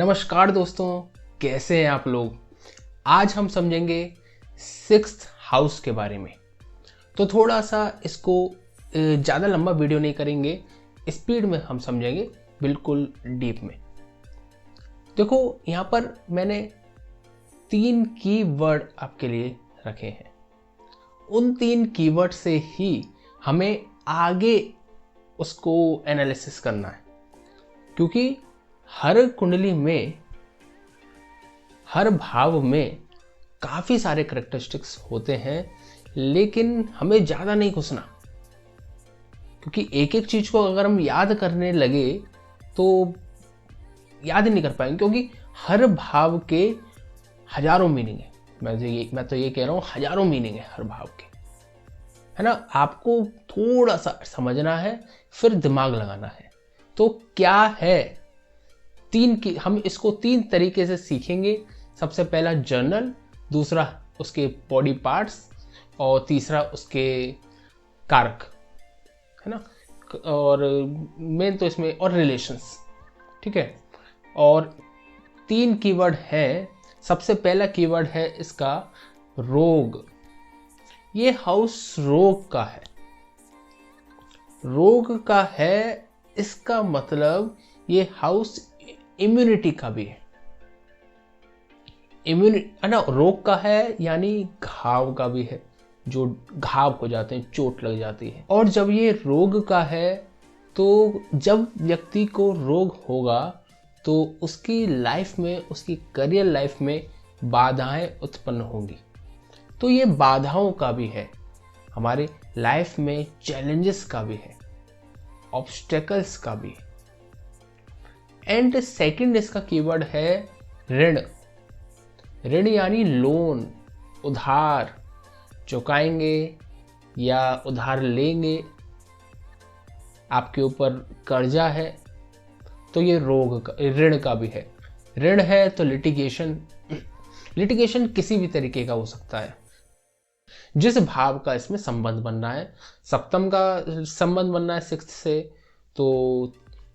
नमस्कार दोस्तों, कैसे हैं आप लोग। आज हम समझेंगे सिक्स्थ हाउस के बारे में। तो थोड़ा सा इसको ज़्यादा लंबा वीडियो नहीं करेंगे, स्पीड में हम समझेंगे, बिल्कुल डीप में। देखो यहाँ पर मैंने 3 कीवर्ड आपके लिए रखे हैं। उन 3 कीवर्ड से ही हमें आगे उसको एनालिसिस करना है, क्योंकि हर कुंडली में, हर भाव में काफ़ी सारे करेक्टरिस्टिक्स होते हैं, लेकिन हमें ज़्यादा नहीं घुसना, क्योंकि एक एक चीज़ को अगर हम याद करने लगे तो याद ही नहीं कर पाएंगे, क्योंकि हर भाव के हजारों मीनिंग है। मैं तो ये कह रहा हूँ, हजारों मीनिंग है हर भाव के, है ना। आपको थोड़ा सा समझना है, फिर दिमाग लगाना है। तो क्या है हम इसको 3 तरीके से सीखेंगे। सबसे पहला जर्नल, दूसरा उसके बॉडी पार्ट्स, और तीसरा उसके कारक, है ना। और मेन तो इसमें और रिलेशंस, ठीक है। और 3 कीवर्ड है। सबसे पहला कीवर्ड है इसका रोग। ये हाउस रोग का है, रोग का है। इसका मतलब ये हाउस इम्यूनिटी का भी है, है ना। रोग का है यानी घाव का भी है, जो घाव हो जाते हैं, चोट लग जाती है। और जब ये रोग का है तो जब व्यक्ति को रोग होगा तो उसकी लाइफ में, उसकी करियर लाइफ में बाधाएं उत्पन्न होंगी। तो ये बाधाओं का भी है, हमारे लाइफ में चैलेंजेस का भी है, ऑब्स्टेकल्स का भी है। एंड सेकंड इसका कीवर्ड है ऋण। ऋण यानी लोन, उधार चुकाएंगे या उधार लेंगे, आपके ऊपर कर्जा है, तो ये रोग का, ऋण का भी है। ऋण है तो लिटिगेशन किसी भी तरीके का हो सकता है। जिस भाव का इसमें संबंध बन रहा है, सप्तम का संबंध बन रहा है 6th से, तो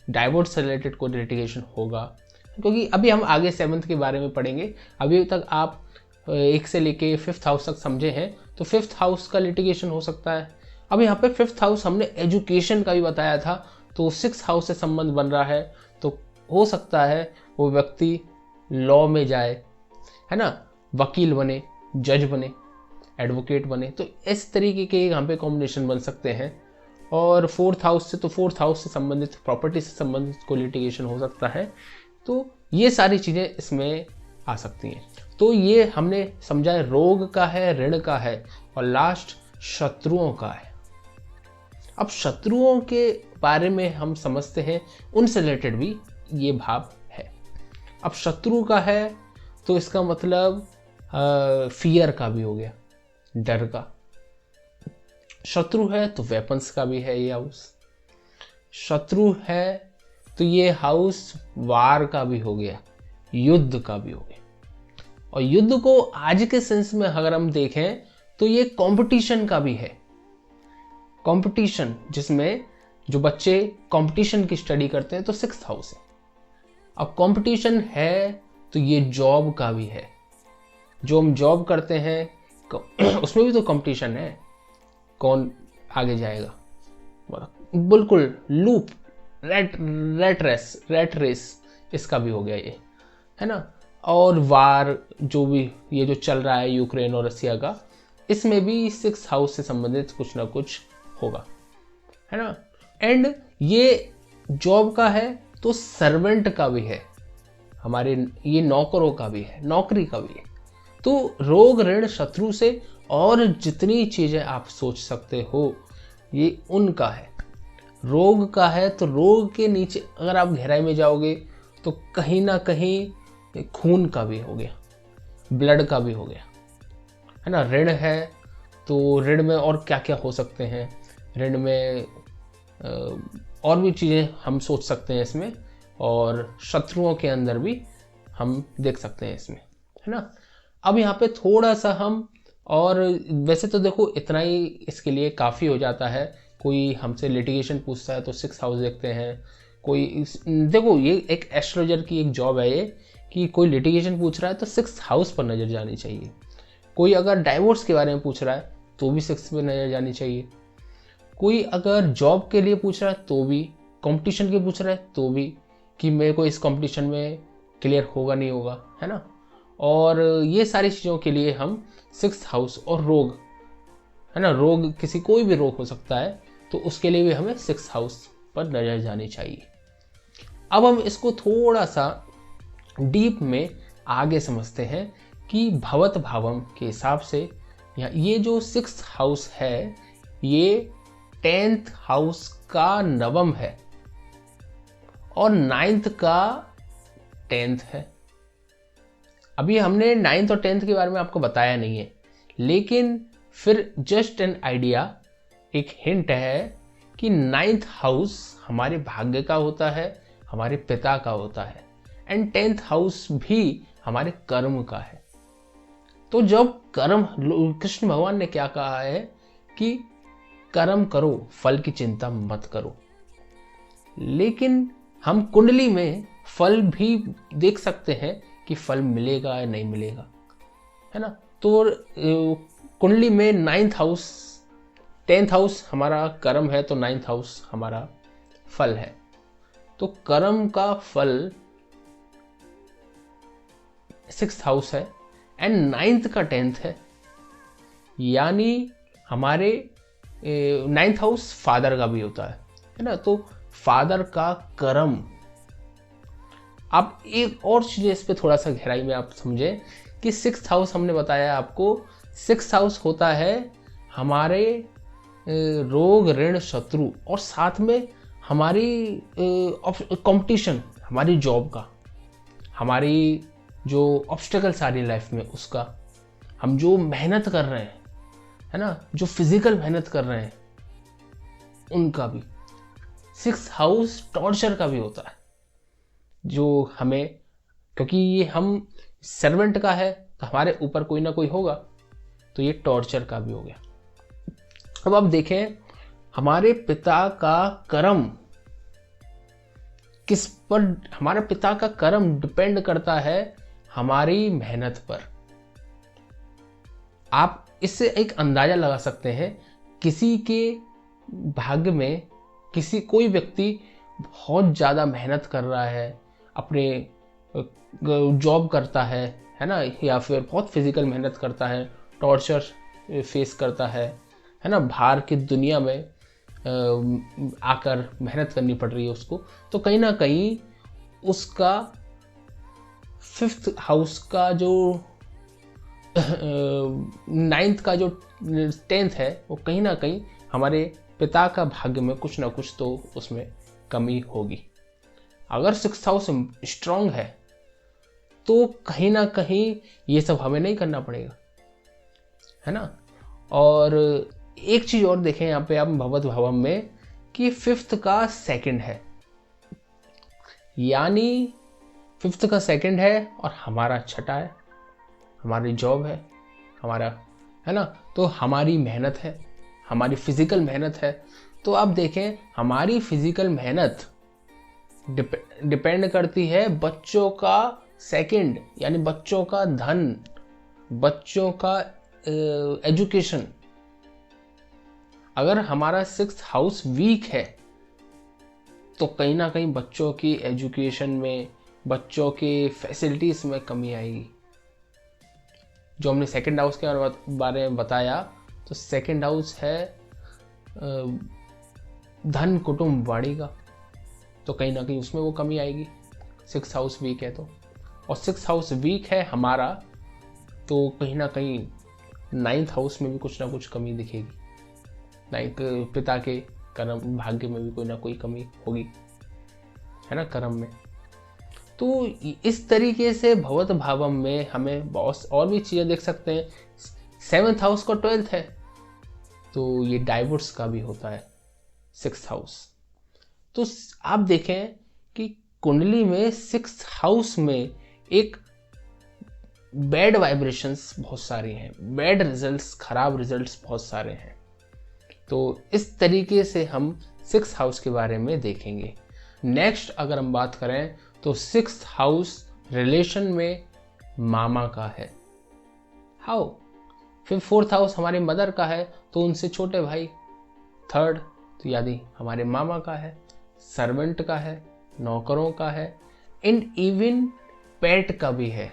डाइवोर्स से रिलेटेड कोई लिटिगेशन होगा, क्योंकि अभी हम आगे 7th के बारे में पढ़ेंगे। अभी तक आप 1 से लेके 5th हाउस तक समझे हैं, तो 5th हाउस का लिटिगेशन हो सकता है। अब यहाँ पे 5th हाउस हमने एजुकेशन का भी बताया था, तो 6th हाउस से संबंध बन रहा है, तो हो सकता है वो व्यक्ति लॉ में जाए, है ना, वकील बने, जज बने, एडवोकेट बने। तो इस तरीके के यहाँ पे कॉम्बिनेशन बन सकते हैं। और 4th हाउस से, तो 4th हाउस से संबंधित, प्रॉपर्टी से संबंधित कोई लिटिगेशन हो सकता है। तो ये सारी चीज़ें इसमें आ सकती हैं। तो ये हमने समझा है, रोग का है, ऋण का है, और लास्ट शत्रुओं का है। अब शत्रुओं के बारे में हम समझते हैं, उनसे रिलेटेड भी ये भाव है। अब शत्रु का है तो इसका मतलब फियर का भी हो गया, डर का। शत्रु है तो वेपन्स का भी है ये हाउस। शत्रु है तो ये हाउस वार का भी हो गया, युद्ध का भी हो गया। और युद्ध को आज के सेंस में अगर हम देखें तो ये कंपटीशन का भी है। कंपटीशन, जिसमें जो बच्चे कंपटीशन की स्टडी करते हैं, तो 6th हाउस है। अब कंपटीशन है तो ये जॉब का भी है। जो हम जॉब करते हैं उसमें भी तो कंपटीशन है, कौन आगे जाएगा। बिल्कुल लूप, रेट रेस इसका भी हो गया ये, है ना। और वार जो भी ये जो चल रहा है यूक्रेन और रसिया का, इसमें भी 6th हाउस से संबंधित कुछ ना कुछ होगा, है ना। एंड ये जॉब का है तो सर्वेंट का भी है, हमारे ये नौकरों का भी है, नौकरी का भी है। तो रोग, ऋण, शत्रु से और जितनी चीजें आप सोच सकते हो, ये उनका है। रोग का है तो रोग के नीचे अगर आप गहराई में जाओगे तो कहीं ना कहीं खून का भी हो गया, ब्लड का भी हो गया, है ना। ऋण है तो ऋण में और क्या क्या हो सकते हैं, ऋण में और भी चीज़ें हम सोच सकते हैं इसमें, और शत्रुओं के अंदर भी हम देख सकते हैं इसमें, है ना। अब यहाँ पे थोड़ा सा हम, और वैसे तो देखो इतना ही इसके लिए काफ़ी हो जाता है। कोई हमसे लिटिगेशन पूछता है तो 6th हाउस देखते हैं, देखो ये एक एस्ट्रोलॉजर की एक जॉब है ये, कि कोई लिटिगेशन पूछ रहा है तो 6th हाउस पर नज़र जानी चाहिए। कोई अगर डाइवोर्स के बारे में पूछ रहा है तो भी 6th पे नज़र जानी चाहिए। कोई अगर जॉब के लिए पूछ रहा है तो भी, कंपटीशन के पूछ रहा है तो भी, कि मेरे को इस कंपटीशन में क्लियर होगा नहीं होगा, है ना। और ये सारी चीज़ों के लिए हम 6th हाउस, और रोग, है ना, रोग किसी कोई भी रोग हो सकता है, तो उसके लिए भी हमें 6th हाउस पर नजर जानी चाहिए। अब हम इसको थोड़ा सा डीप में आगे समझते हैं कि भवत भावम के हिसाब से ये जो 6th हाउस है ये 10th हाउस का नवम है और 9th का 10th है। अभी हमने 9th और 10th के बारे में आपको बताया नहीं है, लेकिन फिर जस्ट एन आइडिया, एक हिंट है कि 9th हाउस हमारे भाग्य का होता है, हमारे पिता का होता है, एंड 10th हाउस भी हमारे कर्म का है। तो जब कर्म, कृष्ण भगवान ने क्या कहा है कि कर्म करो, फल की चिंता मत करो, लेकिन हम कुंडली में फल भी देख सकते हैं कि फल मिलेगा या नहीं मिलेगा, है ना। तो कुंडली में 9th हाउस, 10th हाउस हमारा कर्म है, तो 9th हाउस हमारा फल है। तो कर्म का फल 6th हाउस है एंड 9th का 10th है, यानी हमारे 9th हाउस फादर का भी होता है ना। तो फादर का कर्म। अब एक और चीज इस पे थोड़ा सा गहराई में आप समझे कि 6th हाउस हमने बताया आपको, 6th हाउस होता है हमारे रोग, ऋण, शत्रु, और साथ में हमारी कंपटीशन, हमारी जॉब का, हमारी जो ऑब्स्टेकल्स आ रही लाइफ में उसका, हम जो मेहनत कर रहे हैं, है ना, जो फिजिकल मेहनत कर रहे हैं उनका भी। 6th हाउस टॉर्चर का भी होता है, जो हमें, क्योंकि ये हम सर्वेंट का है तो हमारे ऊपर कोई ना कोई होगा, तो ये टॉर्चर का भी हो गया। अब आप देखें हमारे पिता का कर्म किस पर, हमारे पिता का कर्म डिपेंड करता है हमारी मेहनत पर। आप इससे एक अंदाजा लगा सकते हैं, किसी के भाग्य में कोई व्यक्ति बहुत ज़्यादा मेहनत कर रहा है, अपने जॉब करता है ना, या फिर बहुत फिजिकल मेहनत करता है, टॉर्चर फेस करता है ना, बाहर की दुनिया में आकर मेहनत करनी पड़ रही है उसको, तो कहीं ना कहीं उसका 5th हाउस का जो 9th का जो 10th है, वो कहीं ना कहीं हमारे पिता का भाग्य में कुछ ना कुछ तो उसमें कमी होगी। अगर 6th हाउस स्ट्रांग है तो कहीं ना कहीं ये सब हमें नहीं करना पड़ेगा, है ना। और एक चीज और देखें यहाँ पे आप भवत भवम में, कि 5th का 2nd है, यानी 5th का 2nd है और हमारा 6ठा है, हमारी जॉब है, हमारा, है ना। तो हमारी मेहनत है, हमारी फिजिकल मेहनत है। तो आप देखें हमारी फिजिकल मेहनत डिपेंड करती है बच्चों का 2nd, यानी बच्चों का धन, बच्चों का एजुकेशन। अगर हमारा 6th हाउस वीक है तो कहीं ना कहीं बच्चों की एजुकेशन में, बच्चों के फैसिलिटीज में कमी आएगी। जो हमने 2nd हाउस के बारे में बताया, तो 2nd हाउस है धन, कुटुंब, वाणी का, तो कहीं ना कहीं उसमें वो कमी आएगी। 6th हाउस वीक है तो, और 6th हाउस वीक है हमारा, तो कहीं ना कहीं 9th हाउस में भी कुछ ना कुछ कमी दिखेगी। पिता के कर्म, भाग्य में भी कोई ना कोई कमी होगी, है ना, कर्म में। तो इस तरीके से भवत भावम में हमें बहुत और भी चीजें देख सकते हैं। 7th हाउस का 12th है, तो ये डाइवोर्स का भी होता है 6th हाउस। तो आप देखें कि कुंडली में 6th हाउस में एक बैड वाइब्रेशंस बहुत सारे हैं, बैड रिजल्ट्स, खराब रिजल्ट्स बहुत सारे हैं। तो इस तरीके से हम 6th हाउस के बारे में देखेंगे। नेक्स्ट अगर हम बात करें तो 6th हाउस रिलेशन में मामा का है। हाउ? फिर 4th हाउस हमारे मदर का है तो उनसे छोटे भाई। 3rd तो यानी हमारे मामा का है, सर्वेंट का है, नौकरों का है, एंड इवन पेट का भी है।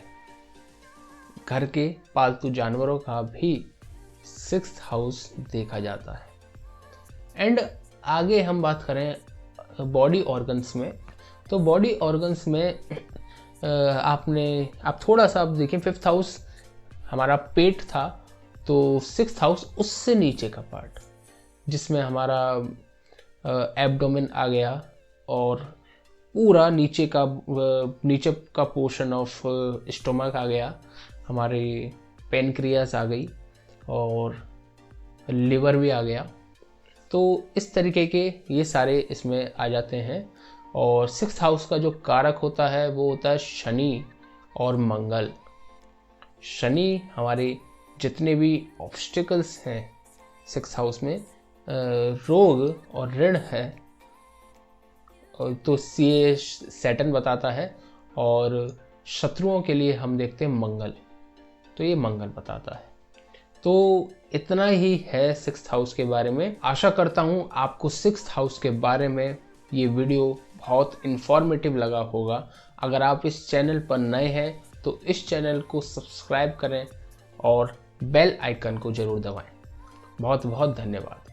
घर के पालतू जानवरों का भी 6th हाउस देखा जाता है। एंड आगे हम बात करें बॉडी ऑर्गन्स में, तो बॉडी ऑर्गन्स में आप थोड़ा सा आप देखें 5th हाउस हमारा पेट था, तो 6th हाउस उससे नीचे का पार्ट जिसमें हमारा एब्डोमेन आ गया और पूरा नीचे का पोर्शन ऑफ स्टोमक आ गया, हमारे पेनक्रियास आ गई और लिवर भी आ गया। तो इस तरीके के ये सारे इसमें आ जाते हैं। और 6th हाउस का जो कारक होता है वो होता है शनि और मंगल। शनि हमारे जितने भी ऑब्स्टिकल्स हैं 6th हाउस में, रोग और ऋण है, तो ये सैटर्न बताता है। और शत्रुओं के लिए हम देखते हैं मंगल, तो ये मंगल बताता है। तो इतना ही है 6th हाउस के बारे में। आशा करता हूँ आपको 6th हाउस के बारे में ये वीडियो बहुत इन्फॉर्मेटिव लगा होगा। अगर आप इस चैनल पर नए हैं तो इस चैनल को सब्सक्राइब करें और बेल आइकन को ज़रूर दबाएं। बहुत बहुत धन्यवाद।